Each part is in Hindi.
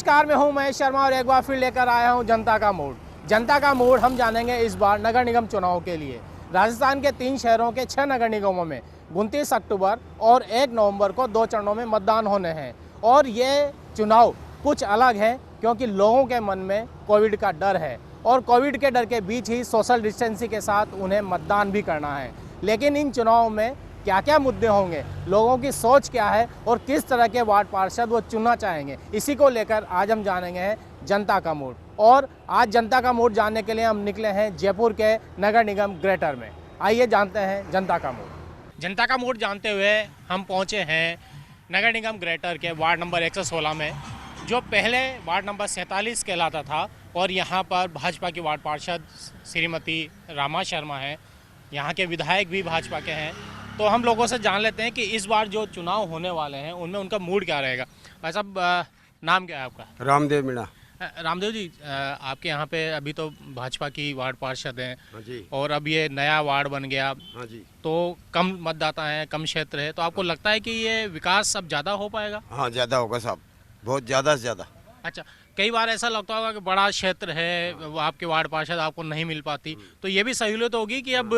नमस्कार, मैं हूं महेश शर्मा और एक बार फिर लेकर आया हूं जनता का मोड़। जनता का मोड़ हम जानेंगे इस बार नगर निगम चुनाव के लिए। राजस्थान के 3 शहरों के 6 नगर निगमों में 29 अक्टूबर और 1 नवंबर को 2 चरणों में मतदान होने हैं और ये चुनाव कुछ अलग है क्योंकि लोगों के मन में कोविड का डर है और कोविड के डर के बीच ही सोशल डिस्टेंसिंग के साथ उन्हें मतदान भी करना है। लेकिन इन चुनावों में क्या क्या मुद्दे होंगे, लोगों की सोच क्या है और किस तरह के वार्ड पार्षद वो चुनना चाहेंगे, इसी को लेकर आज हम जानेंगे हैं जनता का मोड़। और आज जनता का मोड़ जानने के लिए हम निकले हैं जयपुर के नगर निगम ग्रेटर में। आइए जानते हैं जनता का मोड़। जनता का मोड़ जानते हुए हम पहुंचे हैं नगर निगम ग्रेटर के वार्ड नंबर 116 में, जो पहले वार्ड नंबर 47 कहलाता था और यहाँ पर भाजपा की वार्ड पार्षद श्रीमती रमा शर्मा हैं। यहाँ के विधायक भी भाजपा के हैं। तो हम लोगों से जान लेते हैं कि इस बार जो चुनाव होने वाले हैं उनमें उनका मूड क्या रहेगा। भाई साहब, नाम क्या है आपका? रामदेव मीणा। रामदेव जी, आपके यहाँ पे अभी तो भाजपा की वार्ड पार्षद हैं। हाँ जी। और अब ये नया वार्ड बन गया। हाँ जी। तो कम मतदाता हैं, कम क्षेत्र है, तो आपको लगता है कि ये विकास अब ज़्यादा हो पाएगा? हाँ, ज़्यादा होगा साहब, बहुत ज़्यादा से ज़्यादा। अच्छा, कई बार ऐसा लगता होगा कि बड़ा क्षेत्र है, वो आपके वार्ड पार्षद आपको नहीं मिल पाती, तो ये भी सहूलियत होगी कि अब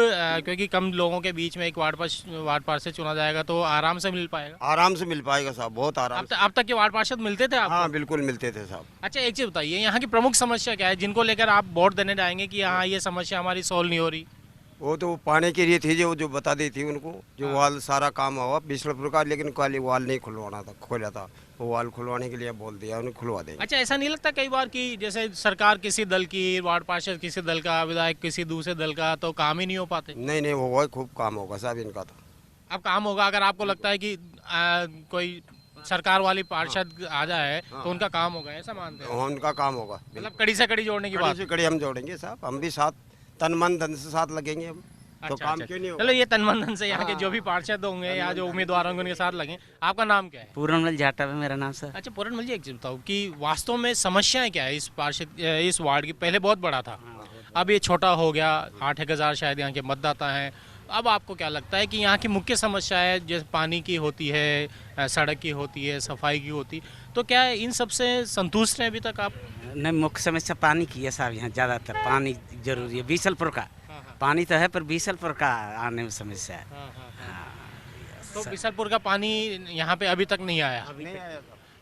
क्योंकि कम लोगों के बीच में एक वार्ड पार्षद चुना जाएगा तो आराम से मिल पाएगा? आराम से मिल पाएगा साहब, बहुत आराम से। अब तक के वार्ड पार्षद मिलते थे आपको? हाँ, बिल्कुल मिलते थे साहब। अच्छा, एक चीज़ बताइए, यहाँ की प्रमुख समस्या क्या है जिनको लेकर आप वोट देने जाएंगे कि हाँ ये समस्या हमारी सोल्व नहीं हो रही? वो तो पानी के लिए थी, जो बता दी थी उनको, जो वाल सारा काम हुआ बिस्लपुर का, लेकिन खाली वाल नहीं खुलवाना था, खोला था, वो वाल खुलवाने के लिए बोल दिया, उन्हें खुलवा देंगे। अच्छा, ऐसा नहीं लगता कई बार कि जैसे सरकार किसी दल की, वार्ड पार्षद किसी दल का, विधायक किसी दूसरे दल का, तो काम ही नहीं हो पाते? नहीं, वो खूब काम होगा साहब इनका तो। अब काम होगा अगर आपको लगता है कि कोई सरकार वाली पार्षद आ जाए तो उनका काम होगा, ऐसा मानते हैं? उनका काम होगा, मतलब कड़ी से कड़ी जोड़ने की बात? कड़ी से कड़ी हम जोड़ेंगे साहब, हम भी साथ तन मन धन से साथ लगेंगे हम। तो अच्छा, काम क्यों नहीं होगा? चलो, ये तन मन धन से यहाँ के जो भी पार्षद होंगे या जो उम्मीदवार होंगे उनके साथ लगे। आपका नाम क्या है? पूरनमल जाटव है मेरा नाम सर। अच्छा पूरनमल जी, एक चीज बताओ कि वास्तव में समस्याएं क्या है इस वार्ड की? पहले बहुत बड़ा था, अब ये छोटा हो गया, 8-1 हज़ार शायद यहाँ के मतदाता हैं। अब आपको क्या लगता है कि यहाँ की मुख्य समस्या है, जैसे पानी की होती है, सड़क की होती है, सफाई की होती, तो क्या इन सब से संतुष्ट हैं अभी तक आप? नहीं, मुख्य समस्या पानी की है साहब, यहाँ ज़्यादातर पानी जरूरी है। बीसलपुर का पानी तो है पर बीसलपुर का आने में समस्या है। तो बीसलपुर का पानी यहाँ पे अभी तक नहीं आया?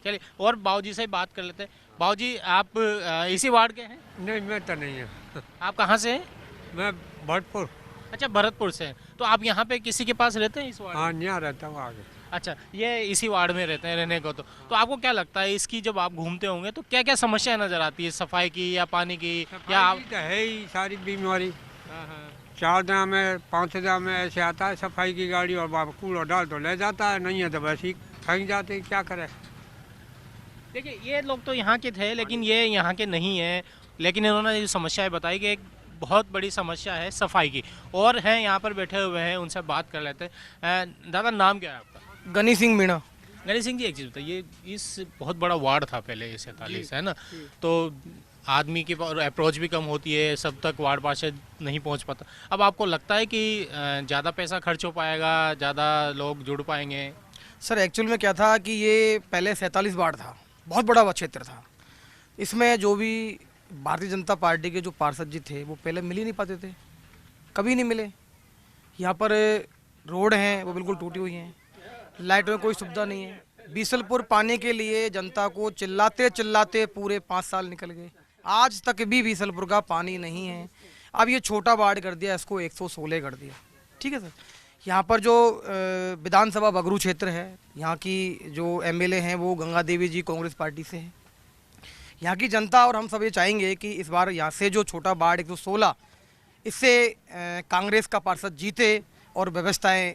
चलिए, और बाबूजी से बात कर लेते हैं। बाबूजी, आप इसी वार्ड के हैं? नहीं, मैं तो नहीं हूँ। आप कहाँ से हैं? मैं भरतपुर। अच्छा, भरतपुर से हैं। तो आप यहाँ पे किसी के पास रहते हैं इस वार्ड में? हाँ, यहाँ रहता हूँ आगे। अच्छा, ये इसी वार्ड में रहते हैं रहने को। तो आपको क्या लगता है इसकी, जब आप घूमते होंगे तो क्या क्या समस्याएं नजर आती है, सफाई की या पानी की या सफाई की तो है ही सारी बीमारी। 4 दिन में 5 दिन में ऐसे आता है सफाई की गाड़ी और बाबा कूड़ा डाल तो ले जाता है, नहीं है तो वैसे ही फेंक जाते हैं, क्या करें। देखिए, ये लोग तो यहाँ के थे लेकिन ये यहाँ के नहीं हैं, लेकिन इन्होंने जो समस्याएं बताई कि एक बहुत बड़ी समस्या है सफाई की, और हैं यहाँ पर बैठे हुए हैं, उनसे बात कर लेते हैं। दादा, नाम क्या है आपका? गनी सिंह मीणा। गणेश सिंह जी, एक चीज़ बताइए, इस बहुत बड़ा वार्ड था पहले, ये 47 है ना, तो आदमी की अप्रोच भी कम होती है, सब तक वार्ड पार्षद नहीं पहुंच पाता। अब आपको लगता है कि ज़्यादा पैसा खर्च हो पाएगा, ज़्यादा लोग जुड़ पाएंगे? सर, एक्चुअल में क्या था कि ये पहले 47 वार्ड था, बहुत बड़ा क्षेत्र था। इसमें जो भी भारतीय जनता पार्टी के जो पार्षद जी थे वो पहले मिल ही नहीं पाते थे, कभी नहीं मिले। यहाँ पर रोड हैं वो बिल्कुल टूटी हुई हैं, लाइट में कोई सुविधा नहीं है। बीसलपुर पाने के लिए जनता को चिल्लाते चिल्लाते पूरे 5 साल निकल गए, आज तक भी बीसलपुर का पानी नहीं है। अब ये छोटा वार्ड कर दिया, इसको 116 कर दिया। ठीक है सर, यहाँ पर जो विधानसभा बगरू क्षेत्र है, यहाँ की जो एमएलए हैं वो गंगा देवी जी कांग्रेस पार्टी से हैं। यहाँ की जनता और हम सब ये चाहेंगे कि इस बार यहाँ से जो छोटा वार्ड 116, इससे कांग्रेस का पार्षद जीते और व्यवस्थाएं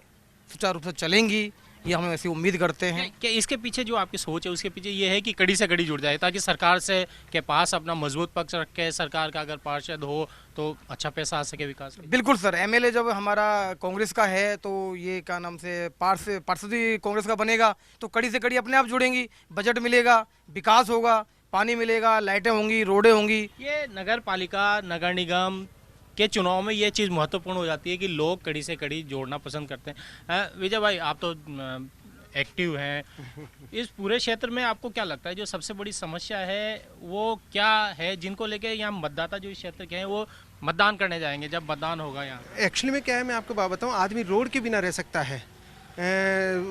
सुचारू रूप से चलेंगी, ये हम ऐसी उम्मीद करते हैं। क्या इसके पीछे जो आपकी सोच है उसके पीछे ये है कि कड़ी से कड़ी जुड़ जाए, ताकि सरकार से के पास अपना मजबूत पक्ष रख के सरकार का अगर पार्षद हो तो अच्छा पैसा आ सके विकास में? बिल्कुल सर, एमएलए जब हमारा कांग्रेस का है तो ये क्या नाम से पार्षद ही कांग्रेस का बनेगा तो कड़ी से कड़ी अपने आप जुड़ेंगी, बजट मिलेगा, विकास होगा, पानी मिलेगा, लाइटें होंगी, रोडें होंगी। ये नगर पालिका, नगर निगम के चुनाव में ये चीज़ महत्वपूर्ण हो जाती है कि लोग कड़ी से कड़ी जोड़ना पसंद करते हैं। विजय भाई, आप तो एक्टिव हैं, इस पूरे क्षेत्र में आपको क्या लगता है जो सबसे बड़ी समस्या है वो क्या है, जिनको लेके यहाँ मतदाता जो इस क्षेत्र के हैं वो मतदान करने जाएंगे जब मतदान होगा यहाँ? एक्चुअली में क्या है, मैं आपको बात बताऊं, आदमी रोड के बिना रह सकता है,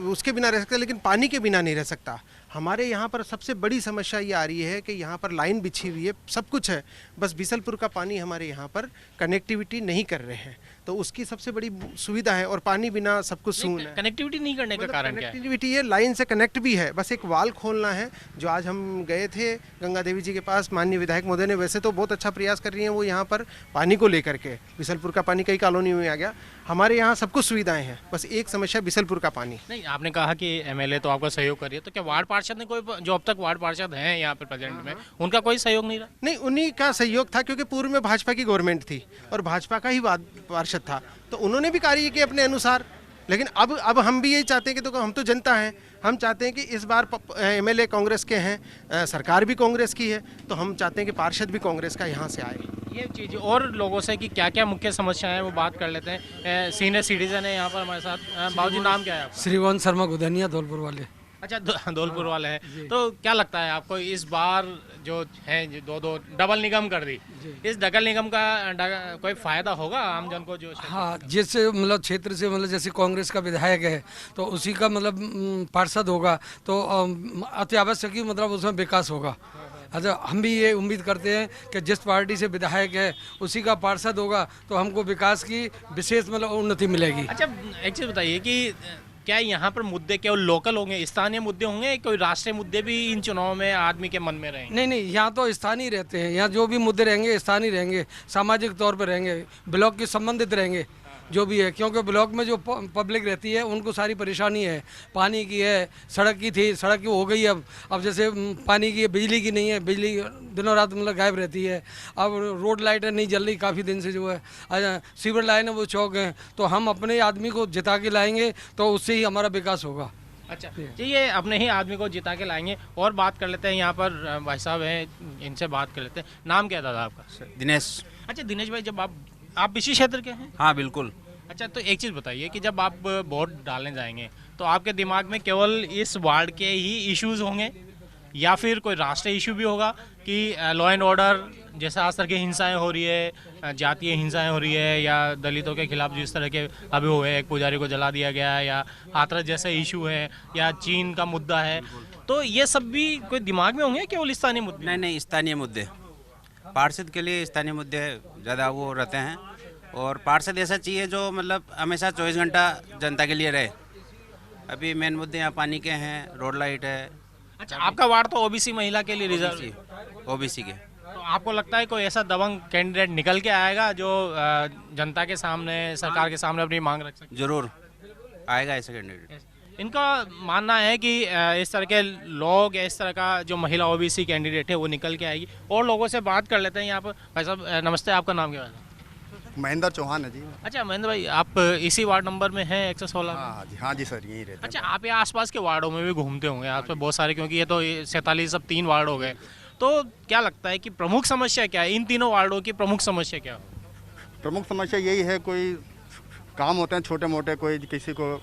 उसके बिना रह सकता है, लेकिन पानी के बिना नहीं रह सकता। हमारे यहाँ पर सबसे बड़ी समस्या ये आ रही है कि यहाँ पर लाइन बिछी हुई है, सब कुछ है, बस बीसलपुर का पानी हमारे यहाँ पर कनेक्टिविटी नहीं कर रहे हैं, तो उसकी सबसे बड़ी सुविधा है। और पानी बिना सब कुछ सून है। कनेक्टिविटी नहीं करने का कारण क्या है? कनेक्टिविटी है, लाइन से कनेक्ट भी है, बस एक वाल खोलना है। जो आज हम गए थे गंगा देवी जी के पास, माननीय विधायक महोदय ने वैसे तो बहुत अच्छा प्रयास कर रही हैं वो यहाँ पर पानी को लेकर के। बीसलपुर का पानी कई कॉलोनी में आ गया, हमारे यहाँ सब कुछ सुविधाएं हैं, बस एक समस्या बीसलपुर का पानी। नहीं, आपने कहा कि एमएलए तो आपका सहयोग कर रही है, तो क्या वार्ड पार्षद ने कोई, जो अब तक वार्ड पार्षद हैं यहाँ पे प्रेजेंट में, उनका कोई सहयोग नहीं रहा? नहीं, उन्हीं का सहयोग था, क्योंकि पूर्व में भाजपा की गवर्नमेंट थी और भाजपा का ही वार्ड पार्षद था, तो उन्होंने भी कार्य किए अपने अनुसार। लेकिन अब हम भी यही चाहते हैं कि, तो हम तो जनता हैं, हम चाहते हैं कि इस बार एमएलए कांग्रेस के हैं, सरकार भी कांग्रेस की है, तो हम चाहते हैं कि पार्षद भी कांग्रेस का यहाँ से आए। ये चीज़ और लोगों से कि क्या क्या मुख्य समस्याएं हैं वो बात कर लेते हैं। सीनियर सिटीजन है यहाँ पर हमारे साथ। बाबूजी, नाम क्या है आपका? श्रीवंश शर्मा गुधनिया, धौलपुर वाले। अच्छा, धौलपुर वाले हैं। तो क्या लगता है आपको इस बार जो है दो डबल निगम कर दी, इस डबल निगम का कोई फायदा होगा आम जन को? जो हाँ, जिससे मतलब क्षेत्र से मतलब जैसे कांग्रेस का विधायक है तो उसी का मतलब पार्षद होगा तो अति आवश्यक ही मतलब उसमें विकास होगा। अच्छा, हम भी ये उम्मीद करते हैं कि जिस पार्टी से विधायक है उसी का पार्षद होगा तो हमको विकास की विशेष मतलब उन्नति मिलेगी। अच्छा, एक चीज़ बताइए कि क्या यहाँ पर मुद्दे केवल लोकल होंगे, स्थानीय मुद्दे होंगे, कोई राष्ट्रीय मुद्दे भी इन चुनाव में आदमी के मन में रहेंगे? नहीं, यहाँ तो स्थानीय रहते हैं, यहाँ जो भी मुद्दे रहेंगे स्थानीय रहेंगे, सामाजिक तौर पर रहेंगे, ब्लॉक के संबंधित रहेंगे जो भी है, क्योंकि ब्लॉक में जो पब्लिक रहती है उनको सारी परेशानी है, पानी की है, सड़क की थी, सड़क की हो गई अब जैसे पानी की है, बिजली की नहीं है, बिजली दिनों रात मतलब गायब रहती है, अब रोड लाइटें नहीं जल रही काफ़ी दिन से जो है, सीवर लाइन है वो चौक हैं, तो हम अपने आदमी को जिता के लाएंगे तो उससे ही हमारा विकास होगा। अच्छा, ये अपने ही आदमी को जिता के लाएंगे। और बात कर लेते हैं, यहाँ पर भाई साहब हैं, इनसे बात कर लेते हैं। नाम क्या दादा आपका? दिनेश। अच्छा दिनेश भाई, जब आप इसी क्षेत्र के हैं? हाँ बिल्कुल। अच्छा, तो एक चीज़ बताइए कि जब आप वोट डालने जाएंगे तो आपके दिमाग में केवल इस वार्ड के ही इश्यूज होंगे या फिर कोई राष्ट्रीय इशू भी होगा कि लॉ एंड ऑर्डर जैसे आज तरह की हिंसाएं हो रही है, जातीय हिंसाएं हो रही है, या दलितों के खिलाफ जिस तरह के अभी हुए, एक पुजारी को जला दिया गया है, या हाथरस जैसे इशू है, या चीन का मुद्दा है, तो ये सब भी कोई दिमाग में होंगे केवल स्थानीय मुद्दे? नहीं, स्थानीय मुद्दे, पार्षद के लिए स्थानीय मुद्दे ज़्यादा वो रहते हैं, और पार्षद ऐसा चाहिए जो मतलब हमेशा 24 घंटा जनता के लिए रहे। अभी मेन मुद्दे यहाँ पानी के हैं, रोड लाइट है। अच्छा, आपका वार्ड तो ओबीसी महिला के लिए रिजर्व, ओबीसी के, तो आपको लगता है कोई ऐसा दबंग कैंडिडेट निकल के आएगा जो जनता के सामने, सरकार के सामने अपनी मांग रख सके? जरूर आएगा ऐसा कैंडिडेट। इनका मानना है कि इस तरह के लोग, इस तरह का जो महिला ओबीसी कैंडिडेट है वो निकल के आएगी। और लोगों से बात कर लेते हैं यहाँ पर। भाई साहब नमस्ते, आपका नाम क्या है? महेंद्र चौहान है जी। अच्छा महेंद्र भाई, आप इसी वार्ड नंबर में हैं 116? हाँ जी सर, यहीं रहते हैं। अच्छा, आप यहाँ आसपास के वार्डों में भी घूमते होंगे, आप पे बहुत सारे, क्योंकि ये तो 47 अब 3 वार्ड हो गए, तो क्या लगता है कि प्रमुख समस्या क्या है? इन तीनों वार्डों की प्रमुख समस्या क्या है? प्रमुख समस्या यही है, कोई काम होते हैं छोटे मोटे, कोई किसी को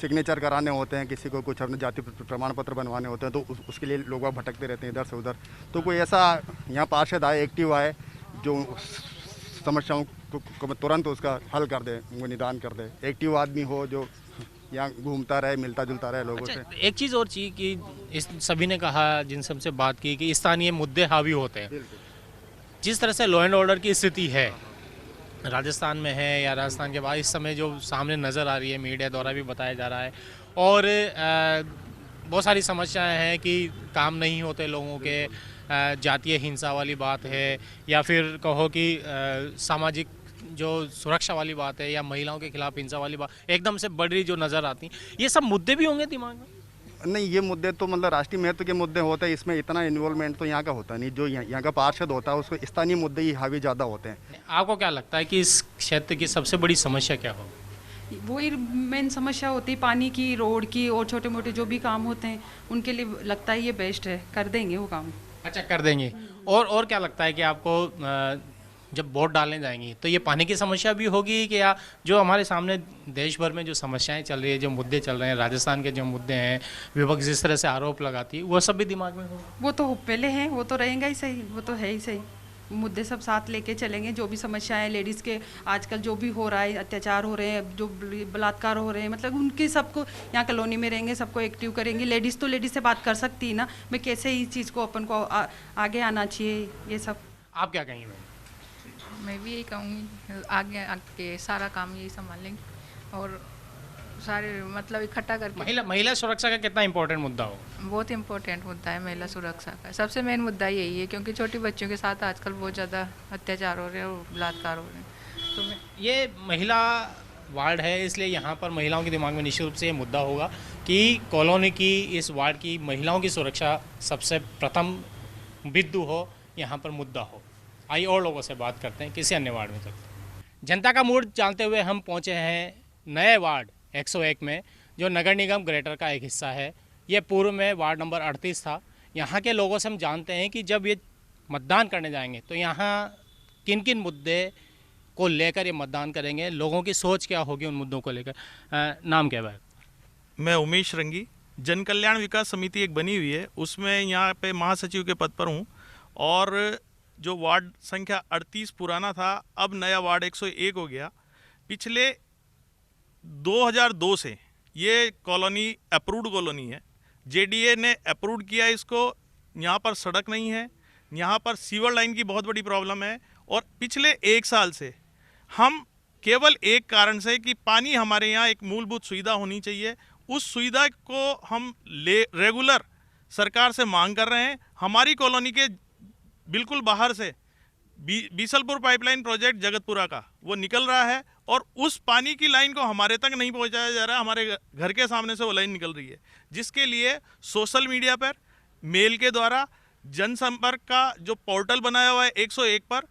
सिग्नेचर कराने होते हैं, किसी को कुछ अपने जाति प्रमाण पत्र बनवाने होते हैं, तो उसके लिए लोग भटकते रहते हैं इधर से उधर। तो कोई ऐसा यहाँ पार्षद आए, एक्टिव आए, जो समस्याओं को तुरंत उसका हल कर दे, वो निदान कर दे। एक्टिव आदमी हो जो यहाँ घूमता रहे, मिलता जुलता रहे लोगों से। एक चीज़ और चाहिए कि इस सभी ने कहा, जिन सबसे बात की, कि स्थानीय मुद्दे हावी होते हैं। जिस तरह से लॉ एंड ऑर्डर की स्थिति है राजस्थान में है, या राजस्थान के बाद इस समय जो सामने नज़र आ रही है, मीडिया द्वारा भी बताया जा रहा है, और बहुत सारी समस्याएं हैं कि काम नहीं होते लोगों के, जातीय हिंसा वाली बात है, या फिर कहो कि सामाजिक जो सुरक्षा वाली बात है, या महिलाओं के खिलाफ हिंसा वाली बात एकदम से बढ़ रही जो नज़र आती, ये सब मुद्दे भी होंगे दिमाग में? नहीं, ये मुद्दे तो मतलब राष्ट्रीय महत्व के मुद्दे होते हैं, इसमें इतना इन्वॉल्वमेंट तो यहाँ का होता नहीं। जो यहाँ का पार्षद होता है उसको स्थानीय मुद्दे ही हावी ज़्यादा होते हैं। आपको क्या लगता है कि इस क्षेत्र की सबसे बड़ी समस्या क्या हो? वही मेन समस्या होती है, पानी की, रोड की, और छोटे मोटे जो भी काम होते हैं उनके लिए लगता है ये बेस्ट है, कर देंगे वो काम। अच्छा, कर देंगे। और क्या लगता है कि आपको जब वोट डालने जाएंगी तो ये पानी की समस्या भी होगी कि या जो हमारे सामने देश भर में जो समस्याएं चल रही है, जो मुद्दे चल रहे हैं, राजस्थान के जो मुद्दे हैं, विपक्ष जिस तरह से आरोप लगाती है, वो सब भी दिमाग में होगा? वो तो पहले हैं, वो तो रहेगा ही सही, वो तो है ही सही। मुद्दे सब साथ लेके चलेंगे, जो भी समस्याएं लेडीज़ के आजकल जो भी हो रहा है, अत्याचार हो रहे हैं, जो बलात्कार हो रहे हैं, मतलब उनके सबको यहाँ कॉलोनी में रहेंगे, सबको एक्टिव करेंगे। लेडीज़ तो लेडीज़ से बात कर सकती है ना, मैं कैसे इस चीज़ को अपन को आगे आना चाहिए, ये सब। आप क्या कहेंगे मैम? मैं भी यही कहूँगी, आगे आके सारा काम यही संभालेंगे और सारे मतलब इकट्ठा करके। महिला सुरक्षा का कितना इंपॉर्टेंट मुद्दा हो? बहुत इंपॉर्टेंट मुद्दा है महिला सुरक्षा का, सबसे मेन मुद्दा यही है, क्योंकि छोटी बच्चों के साथ आजकल बहुत ज़्यादा अत्याचार हो रहे हैं और बलात्कार हो रहे हैं। तो ये महिला वार्ड है, इसलिए यहाँ पर महिलाओं के दिमाग में निश्चित रूप से ये मुद्दा होगा कि कॉलोनी की, इस वार्ड की महिलाओं की सुरक्षा सबसे प्रथम बिंदु हो, यहाँ पर मुद्दा हो। आइए और लोगों से बात करते हैं, किसी अन्य वार्ड में चलते हैं। जनता का मूड जानते हुए हम पहुँचे हैं नए वार्ड 101 में, जो नगर निगम ग्रेटर का एक हिस्सा है। ये पूर्व में वार्ड नंबर 38 था। यहाँ के लोगों से हम जानते हैं कि जब ये मतदान करने जाएंगे तो यहाँ किन किन मुद्दे को लेकर ये मतदान करेंगे, लोगों की सोच क्या होगी उन मुद्दों को लेकर। नाम क्या है? मैं उमेश रंगी, जन कल्याण विकास समिति एक बनी हुई है, उसमें यहाँ पे महासचिव के पद पर हूँ। और जो वार्ड संख्या 38 पुराना था, अब नया वार्ड 101 हो गया। पिछले 2002 से ये कॉलोनी अप्रूव्ड कॉलोनी है, जेडीए ने अप्रूव किया इसको। यहाँ पर सड़क नहीं है, यहाँ पर सीवर लाइन की बहुत बड़ी प्रॉब्लम है। और पिछले 1 साल से हम केवल एक कारण से कि पानी हमारे यहाँ एक मूलभूत सुविधा होनी चाहिए, उस सुविधा को हम रेगुलर सरकार से मांग कर रहे हैं। हमारी कॉलोनी के बिल्कुल बाहर से बीसलपुर पाइपलाइन प्रोजेक्ट जगतपुरा का वो निकल रहा है और उस पानी की लाइन को हमारे तक नहीं पहुंचाया जा रहा है, हमारे घर के सामने से वो लाइन निकल रही है, जिसके लिए सोशल मीडिया पर, मेल के द्वारा, जनसंपर्क का जो पोर्टल बनाया हुआ है 101 पर,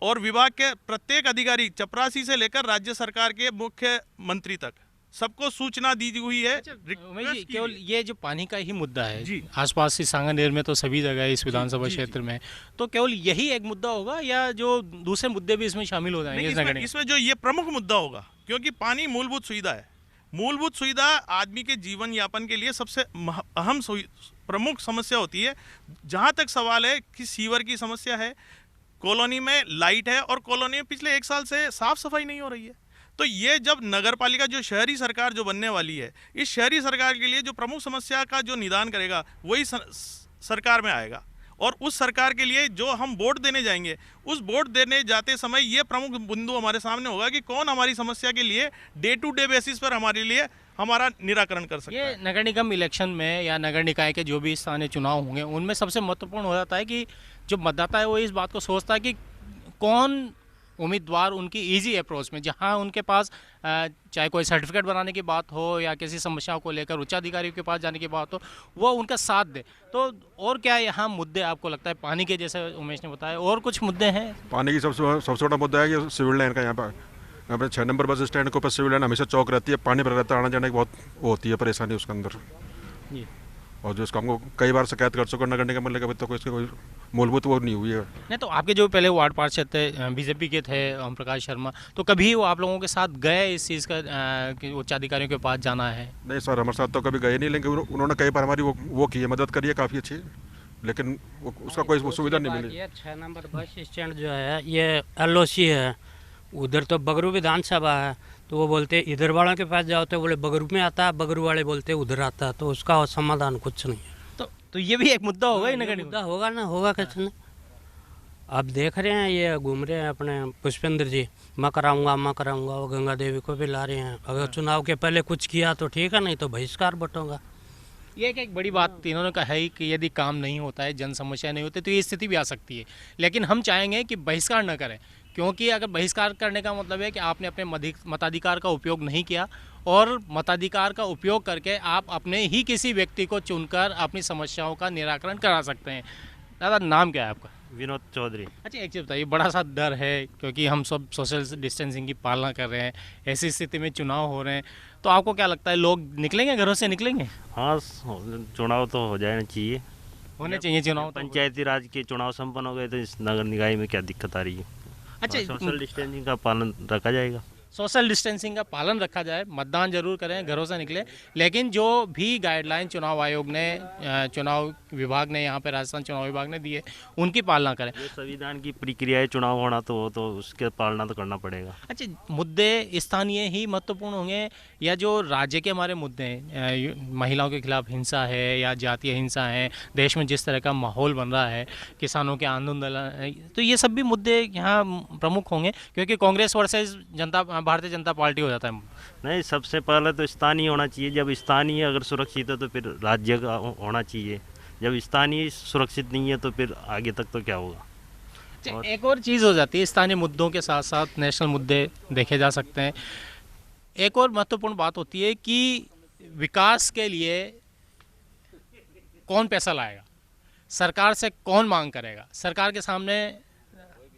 और विभाग के प्रत्येक अधिकारी, चपरासी से लेकर राज्य सरकार के मुख्य मंत्री तक सबको सूचना दी हुई है। उमेश जी, केवल ये जो पानी का ही मुद्दा है जी, आसपास की सांगानेर में तो सभी जगह इस विधानसभा क्षेत्र में, तो केवल यही एक मुद्दा होगा या जो दूसरे मुद्दे भी इसमें शामिल हो जाएंगे? इसमें जो ये प्रमुख मुद्दा होगा, क्योंकि पानी मूलभूत सुविधा है। मूलभूत सुविधा आदमी के जीवन यापन के लिए सबसे अहम प्रमुख समस्या होती है। जहाँ तक सवाल है कि सीवर की समस्या है, कॉलोनी में लाइट है और कॉलोनी में पिछले 1 साल से साफ सफाई नहीं हो रही है। तो ये जब नगर पालिका, जो शहरी सरकार जो बनने वाली है, इस शहरी सरकार के लिए जो प्रमुख समस्या का जो निदान करेगा वही सरकार में आएगा। और उस सरकार के लिए जो हम वोट देने जाएंगे, उस वोट देने जाते समय ये प्रमुख बिंदु हमारे सामने होगा कि कौन हमारी समस्या के लिए डे टू डे बेसिस पर हमारे लिए हमारा निराकरण कर सकता है। ये नगर निगम इलेक्शन में या नगर निकाय के जो भी स्थानीय चुनाव होंगे, उनमें सबसे महत्वपूर्ण हो जाता है कि जो मतदाता है वो इस बात को सोचता है कि कौन उम्मीदवार उनकी इजी अप्रोच में, जहां उनके पास चाहे कोई सर्टिफिकेट बनाने की बात हो या किसी समस्याओं को लेकर उच्चाधिकारियों के पास जाने की बात हो, वो उनका साथ दे। तो और क्या यहाँ मुद्दे आपको लगता है? पानी के, जैसे उमेश ने बताया, और कुछ मुद्दे हैं? पानी की सबसे बड़ा मुद्दा है कि सिविल लाइन का। यहाँ पर 6 नंबर बस स्टैंड के ऊपर सिविल लाइन हमेशा चौक रहती है, पानी भर रहता है, आने जाने की बहुत वो होती है परेशानी उसके अंदर जी। और जो इसका हमको कई बार शिकायत कर चुका नगर निगम, लेकिन अभी तक इसकी कोई मूलभूत वो नहीं हुई है। नहीं तो आपके जो पहले वार्ड पार्षद थे, बीजेपी के थे, ओम प्रकाश शर्मा, तो कभी वो आप लोगों के साथ गए इस चीज़ का कि उच्चाधिकारियों के पास जाना है? नहीं सर, हमारे साथ तो कभी गए नहीं, लेकिन उन्होंने कई बार हमारी वो की है, मदद करी है काफ़ी अच्छी, लेकिन उसका कोई सुविधा नहीं मिली। 6 नंबर बस स्टैंड जो है ये LOC है, उधर तो बगरू विधानसभा है, तो वो बोलते इधर वालों के पास जाओ तो बोले बगरू में आता है, बगरू वाले बोलते उधर आता है, तो उसका समाधान कुछ नहीं है। तो ये भी एक मुद्दा होगा ही, नगर मुद्दा होगा ना, होगा कैसे नहीं। अब देख रहे हैं ये घूम रहे हैं अपने पुष्पेंद्र जी, मैं कराऊंगा, वो गंगा देवी को भी ला रहे हैं। अगर चुनाव के पहले कुछ किया तो ठीक है, नहीं तो बहिष्कार बटूंगा। ये एक बड़ी बात इन्होंने कहा है कि यदि काम नहीं होता है, जन समस्या नहीं होती, तो ये स्थिति भी आ सकती है। लेकिन हम चाहेंगे कि बहिष्कार न करें, क्योंकि अगर बहिष्कार करने का मतलब है कि आपने अपने मताधिकार का उपयोग नहीं किया, और मताधिकार का उपयोग करके आप अपने ही किसी व्यक्ति को चुनकर अपनी समस्याओं का निराकरण करा सकते हैं। दादा, नाम क्या है आपका? विनोद चौधरी। अच्छा, एक चीज़ बताइए, बड़ा सा डर है क्योंकि हम सब सोशल डिस्टेंसिंग की पालना कर रहे हैं, ऐसी स्थिति में चुनाव हो रहे हैं, तो आपको क्या लगता है लोग निकलेंगे, घरों से निकलेंगे? हाँ, चुनाव तो हो जाना चाहिए, होने चाहिए चुनाव। पंचायती राज के चुनाव संपन्न हो गए तो इस नगर निकाय में क्या दिक्कत आ रही है? अच्छा, सोशल डिस्टेंसिंग का पालन रखा जाएगा। सोशल डिस्टेंसिंग का पालन रखा जाए, मतदान जरूर करें, घरों से निकले, लेकिन जो भी गाइडलाइन चुनाव आयोग ने, चुनाव विभाग ने, यहाँ पे राजस्थान चुनाव विभाग ने दिए, उनकी पालना करें। जो संविधान की प्रक्रिया है चुनाव होना तो वो तो उसके पालना तो करना पड़ेगा। अच्छा, मुद्दे स्थानीय ही महत्वपूर्ण होंगे या जो राज्य के हमारे मुद्दे हैं, महिलाओं के खिलाफ हिंसा है या जातीय हिंसा है, देश में जिस तरह का माहौल बन रहा है, किसानों के आंदोलन, तो ये सब भी मुद्दे यहाँ प्रमुख होंगे, क्योंकि कांग्रेस वर्सेस भारतीय जनता पार्टी हो जाता है। नहीं, सबसे पहले तो स्थानीय होना चाहिए। जब स्थानीय अगर सुरक्षित है तो फिर राज्य का होना चाहिए। जब स्थानीय सुरक्षित नहीं है तो फिर आगे तक तो क्या होगा। एक और चीज़ हो जाती है, स्थानीय मुद्दों के साथ साथ नेशनल मुद्दे देखे जा सकते हैं। एक और महत्वपूर्ण बात होती है कि विकास के लिए कौन पैसा लाएगा, सरकार से कौन मांग करेगा, सरकार के सामने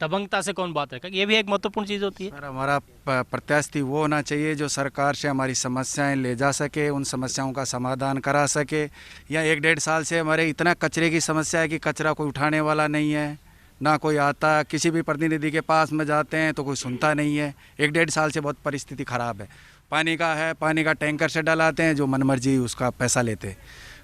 दबंगता से कौन बात रखेगा, ये भी एक महत्वपूर्ण चीज़ होती है। सर, हमारा प्रत्याशी वो होना चाहिए जो सरकार से हमारी समस्याएं ले जा सके, उन समस्याओं का समाधान करा सके। या 1-1.5 साल से हमारे इतना कचरे की समस्या है कि कचरा कोई उठाने वाला नहीं है, ना कोई आता, किसी भी प्रतिनिधि के पास में जाते हैं तो कोई सुनता नहीं है। 1-1.5 साल से बहुत परिस्थिति ख़राब है। पानी का टैंकर से डलाते हैं, जो मनमर्जी उसका पैसा लेते हैं।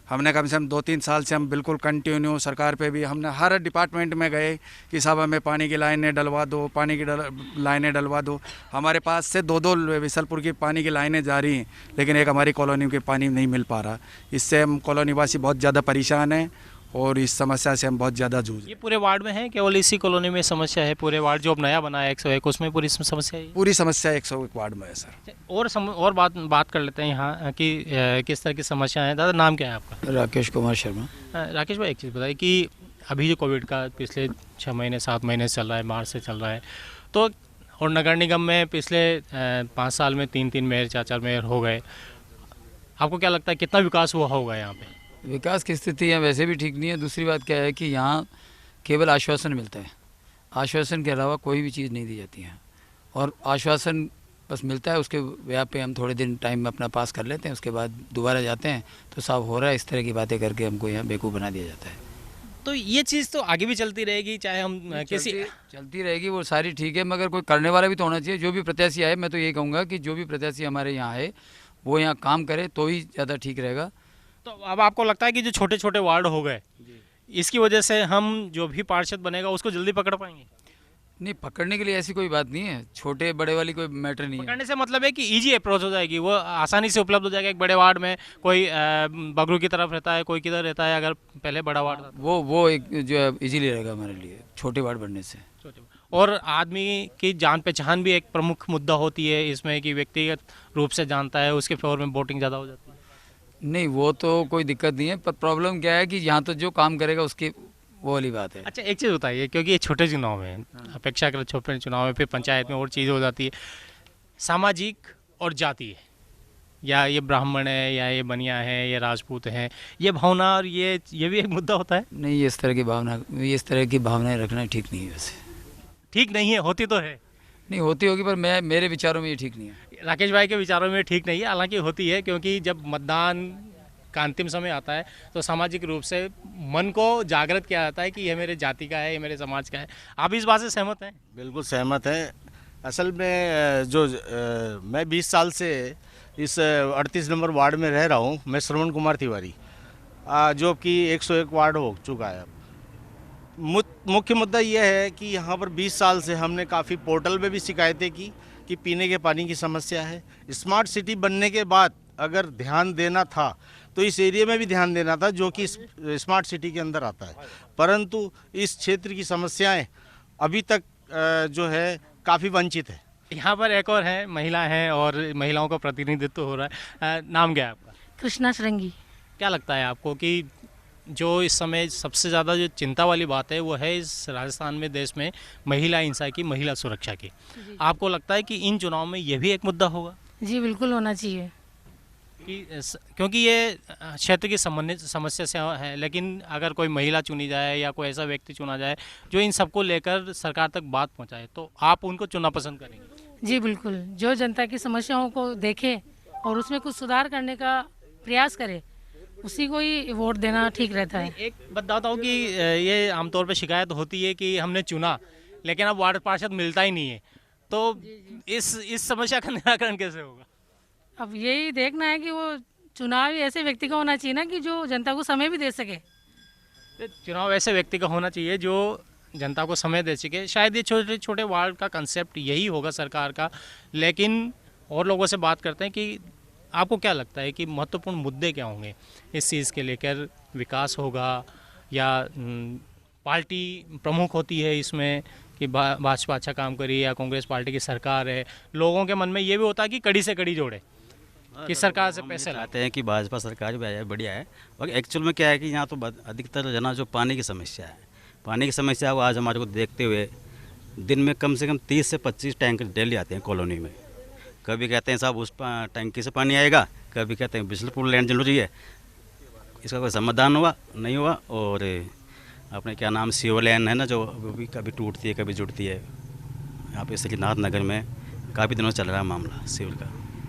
हमने कम से कम 2-3 साल से हम बिल्कुल कंटिन्यू सरकार पे भी हमने हर डिपार्टमेंट में गए कि साहब हमें पानी की लाइनें डलवा दो, पानी की लाइनें डलवा दो। हमारे पास से 2-2 विसलपुर की पानी की लाइनें जा रही हैं, लेकिन एक हमारी कॉलोनी के पानी नहीं मिल पा रहा। इससे हम कॉलोनी वासी बहुत ज़्यादा परेशान हैं और इस समस्या से हम बहुत ज़्यादा जूझ। ये पूरे वार्ड में है, केवल इसी कॉलोनी में समस्या है? पूरे वार्ड जो अब नया बना है 101, उसमें पूरी समस्या है? पूरी समस्या 101 वार्ड में है सर। और बात कर लेते हैं यहाँ कि किस तरह की समस्या है। दादा, नाम क्या है आपका? राकेश कुमार शर्मा। राकेश भाई, एक चीज़ बताइए कि अभी जो कोविड का पिछले 6 महीने 7 महीने से चल रहा है, मार्च से चल रहा है, तो और नगर निगम में पिछले 5 साल में 3-3 मेयर 4-4 मेयर हो गए, आपको क्या लगता है कितना विकास हुआ होगा यहाँ पे? विकास की स्थिति यहाँ वैसे भी ठीक नहीं है। दूसरी बात क्या है कि यहाँ केवल आश्वासन मिलता है, आश्वासन के अलावा कोई भी चीज़ नहीं दी जाती है। और आश्वासन बस मिलता है, उसके व्याप पे हम थोड़े दिन टाइम में अपना पास कर लेते हैं, उसके बाद दोबारा जाते हैं तो साफ हो रहा है, इस तरह की बातें करके हमको यहाँ बेवकूफ़ बना दिया जाता है। तो ये चीज़ तो आगे भी चलती रहेगी, चाहे हम चलती रहेगी, वो सारी ठीक है, मगर कोई करने वाला भी तो होना चाहिए। जो भी प्रत्याशी आए, मैं तो ये कहूँगा कि जो भी प्रत्याशी हमारे यहाँ है वो यहाँ काम करे तो ही ज़्यादा ठीक रहेगा। तो अब आपको लगता है कि जो छोटे छोटे वार्ड हो गए, इसकी वजह से हम जो भी पार्षद बनेगा उसको जल्दी पकड़ पाएंगे? नहीं, पकड़ने के लिए ऐसी कोई बात नहीं है, छोटे बड़े वाली कोई मैटर नहीं है। पकड़ने से मतलब है कि इजी अप्रोच हो जाएगी, वो आसानी से उपलब्ध हो जाएगा। एक बड़े वार्ड में कोई बगरू की तरफ रहता है, कोई किधर रहता है, अगर पहले बड़ा वार्ड था वो एक जो है इजीली रहेगा हमारे लिए छोटे वार्ड बनने से। और आदमी की जान पहचान भी एक प्रमुख मुद्दा होती है इसमें, कि व्यक्तिगत रूप से जानता है, उसके फेवर में वोटिंग ज़्यादा हो जाती है। नहीं, वो तो कोई दिक्कत नहीं है, पर प्रॉब्लम क्या है कि यहाँ तो जो काम करेगा उसकी वो वाली बात है। अच्छा, एक चीज़ बताइए, क्योंकि ये छोटे चुनाव में अपेक्षाकृत छोटे चुनाव में, फिर पंचायत में और चीज़ हो जाती है, सामाजिक और जातीय, या ये ब्राह्मण है या ये बनिया है या राजपूत हैं, ये भावना और ये भी एक मुद्दा होता है। नहीं, इस तरह की भावनाएं रखना ठीक नहीं है। वैसे ठीक नहीं है, होती तो है? नहीं, होती होगी, पर मेरे विचारों में ये ठीक नहीं है। राकेश भाई के विचारों में ठीक नहीं है, हालांकि होती है, क्योंकि जब मतदान का अंतिम समय आता है तो सामाजिक रूप से मन को जागृत किया जाता है कि ये मेरे जाति का है, ये मेरे समाज का है। आप इस बात से सहमत हैं? बिल्कुल सहमत हैं। असल में जो मैं 20 साल से इस 38 नंबर वार्ड में रह रहा हूँ। मैं श्रवण कुमार तिवारी, जो कि 101 वार्ड हो चुका है। मुख्य मुद्दा यह है कि यहाँ पर 20 साल से हमने काफ़ी पोर्टल पे भी शिकायतें की कि पीने के पानी की समस्या है। स्मार्ट सिटी बनने के बाद अगर ध्यान देना था तो इस एरिया में भी ध्यान देना था, जो कि स्मार्ट सिटी के अंदर आता है, परंतु इस क्षेत्र की समस्याएं अभी तक जो है काफ़ी वंचित है। यहाँ पर एक और है, महिला हैं और महिलाओं का प्रतिनिधित्व हो रहा है। नाम क्या है आपका? कृष्णा श्रृंगी। क्या लगता है आपको कि जो इस समय सबसे ज़्यादा जो चिंता वाली बात है वो है इस राजस्थान में, देश में महिला हिंसा की, महिला सुरक्षा की, आपको लगता है कि इन चुनाव में ये भी एक मुद्दा होगा? जी बिल्कुल होना चाहिए, क्योंकि ये क्षेत्र की संबंधित समस्या से है, लेकिन अगर कोई महिला चुनी जाए या कोई ऐसा व्यक्ति चुना जाए जो इन सबको लेकर सरकार तक बात पहुंचाए, तो आप उनको चुनना पसंद करेंगे? जी बिल्कुल, जो जनता की समस्याओं को देखे और उसमें कुछ सुधार करने का प्रयास करे, उसी को ही वोट देना ठीक रहता है। एक बताता हूँ कि ये आमतौर पर शिकायत होती है कि हमने चुना लेकिन अब वार्ड पार्षद मिलता ही नहीं है, तो इस समस्या का निराकरण कैसे होगा? अब यही देखना है कि वो चुनाव ऐसे व्यक्ति का होना चाहिए ना कि जो जनता को समय भी दे सके। चुनाव ऐसे व्यक्ति का होना चाहिए जो जनता को समय दे सके। शायद ये छोटे छोटे वार्ड का कंसेप्ट यही होगा सरकार का। लेकिन और लोगों से बात करते हैं कि आपको क्या लगता है कि महत्वपूर्ण मुद्दे क्या होंगे इस चीज़ के लेकर? विकास होगा या पार्टी प्रमुख होती है इसमें कि भाजपा अच्छा काम करी या कांग्रेस पार्टी की सरकार है? लोगों के मन में ये भी होता है कि कड़ी से कड़ी जोड़े, कि सरकार से पैसे चाहते हैं कि भाजपा सरकार भी बढ़िया है। और एक्चुअल में क्या है कि यहाँ तो अधिकतर जना जो पानी की समस्या है, पानी की समस्या वो आज हमारे को देखते हुए दिन में कम से कम 30 से 25 टैंकर डेली आते हैं कॉलोनी में। कभी कहते हैं साहब उस टैंकी से पानी आएगा, कभी कहते हैं बिजलीपुर लैंड जरूरी है। इसका कोई समाधान हुआ नहीं हुआ। और अपने क्या नाम सीवर लाइन है ना, जो भी कभी टूटती है कभी जुड़ती है। यहाँ पे सिकंदराबाद नगर में काफ़ी दिनों चल रहा है मामला सीवर का,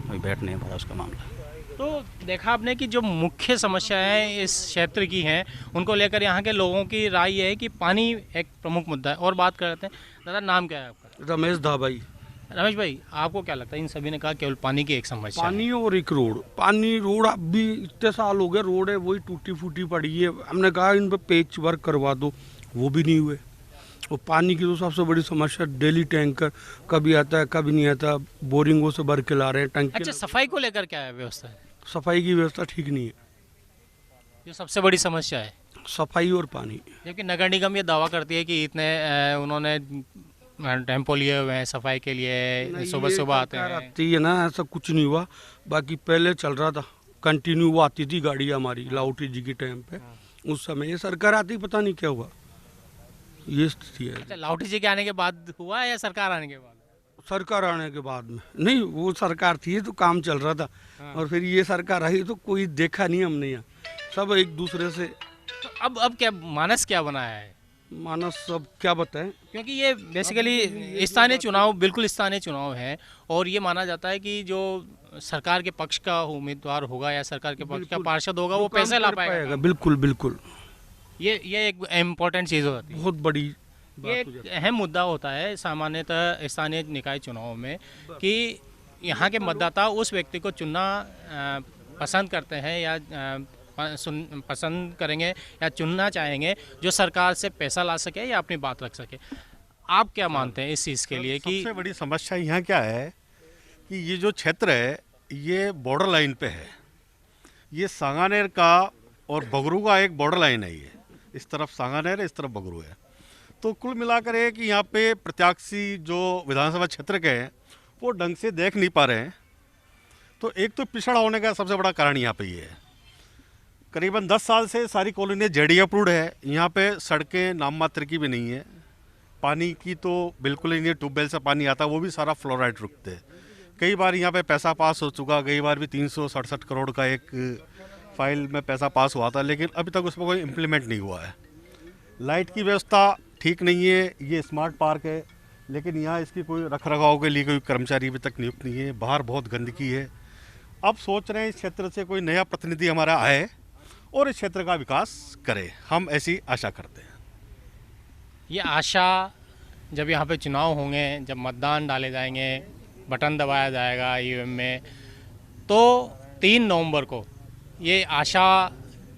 अभी बैठ नहीं पा रहा उसका मामला। तो देखा आपने कि जो मुख्य समस्याएं इस क्षेत्र की हैं उनको लेकर यहाँ के लोगों की राय ये है कि पानी एक प्रमुख मुद्दा है। और बात करते हैं, दादा नाम क्या है आपका? रमेश धाबाई। रमेश भाई, आपको क्या लगता है? इन सभी ने कहा केवल पानी की एक समस्या पानी और एक रोड। पानी रोड अब भी इतने साल हो गए, रोड है वही टूटी फूटी पड़ी है। हमने कहा इन पर पेच वर्क करवा दो, वो भी नहीं हुए। और पानी की तो सबसे बड़ी समस्या डेली टैंकर कभी आता है कभी नहीं आता, बोरिंगों से भर के ला रहे हैं टंकी। अच्छा, सफाई को लेकर क्या है व्यवस्था है? सफाई की व्यवस्था ठीक नहीं है, जो सबसे बड़ी समस्या है सफाई और पानी। जबकि नगर निगम ये दावा करती है कि इतने उन्होंने टेम्पो लिए हुए हैं सफाई के लिए, सुबह सुबह आते हैं। आती है ना, ऐसा कुछ नहीं हुआ। बाकी पहले चल रहा था, कंटिन्यू वो आती थी गाड़ी हमारी लाहौटी जी के टाइम पे। उस समय ये सरकार आती पता नहीं क्या हुआ, ये स्थिति है। अच्छा, लाहौटी जी के आने के बाद हुआ या सरकार आने के बाद? सरकार आने के बाद में नहीं, वो सरकार थी तो काम चल रहा था। और फिर ये सरकार आई तो कोई देखा नहीं हमने यहाँ, सब एक दूसरे से। तो अब क्या मानस क्या बनाया है? मानस सब क्या बताएं, क्योंकि ये बेसिकली स्थानीय चुनाव, बिल्कुल स्थानीय चुनाव है और ये माना जाता है कि जो सरकार के पक्ष का उम्मीदवार होगा या सरकार के पक्ष का पार्षद होगा वो पैसे ला पाएगा। बिल्कुल बिल्कुल, ये एक इम्पोर्टेंट चीज़ होती है, बहुत बड़ी ये एक अहम मुद्दा होता है सामान्यतः स्थानीय निकाय चुनाव में कि यहाँ के मतदाता उस व्यक्ति को चुनना पसंद करते हैं या पसंद करेंगे या चुनना चाहेंगे जो सरकार से पैसा ला सके या अपनी बात रख सके। आप क्या मानते हैं इस चीज़ के लिए कि सबसे बड़ी समस्या यहाँ क्या है कि ये जो क्षेत्र है ये बॉर्डर लाइन पे है। ये सांगानेर का और बगरू का एक बॉर्डर लाइन है। ये इस तरफ सांगानेर है, इस तरफ बगरू है। तो कुल मिलाकर है कि यहाँ पे प्रत्याशी जो विधानसभा क्षेत्र के हैं वो ढंग से देख नहीं पा रहे हैं। तो एक तो पिछड़ा होने का सबसे बड़ा कारण यहाँ पे ये है। करीबन 10 साल से सारी कॉलोनी जेडी अप्रूव्ड है। यहाँ पे सड़कें नाम मात्र की भी नहीं है, पानी की तो बिल्कुल ही नहीं है। ट्यूबवेल से पानी आता वो भी सारा फ्लोराइड रुकते हैं। कई बार यहाँ पे पैसा पास हो चुका, कई बार भी 367 करोड़ का एक फाइल में पैसा पास हुआ था, लेकिन अभी तक उसमें कोई इम्प्लीमेंट नहीं हुआ है। लाइट की व्यवस्था ठीक नहीं है। ये स्मार्ट पार्क है लेकिन यहाँ इसकी कोई रख रखाव के लिए कोई कर्मचारी अभी तक नियुक्त नहीं है। बाहर बहुत गंदगी है। अब सोच रहे हैं इस क्षेत्र से कोई नया प्रतिनिधि हमारा आए और इस क्षेत्र का विकास करे, हम ऐसी आशा करते हैं। ये आशा जब यहाँ पे चुनाव होंगे, जब मतदान डाले जाएंगे, बटन दबाया जाएगा ईवीएम में, तो 3 नवंबर को ये आशा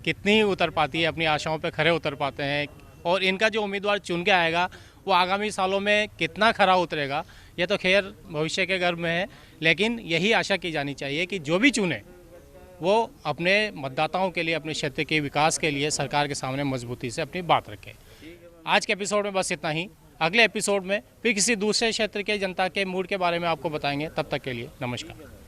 कितनी उतर पाती है, अपनी आशाओं पे खरे उतर पाते हैं और इनका जो उम्मीदवार चुन के आएगा वो आगामी सालों में कितना खरा उतरेगा, ये तो खैर भविष्य के गर्भ में है। लेकिन यही आशा की जानी चाहिए कि जो भी चुने वो अपने मतदाताओं के लिए, अपने क्षेत्र के विकास के लिए सरकार के सामने मजबूती से अपनी बात रखें। आज के एपिसोड में बस इतना ही। अगले एपिसोड में फिर किसी दूसरे क्षेत्र के जनता के मूड के बारे में आपको बताएंगे। तब तक के लिए नमस्कार।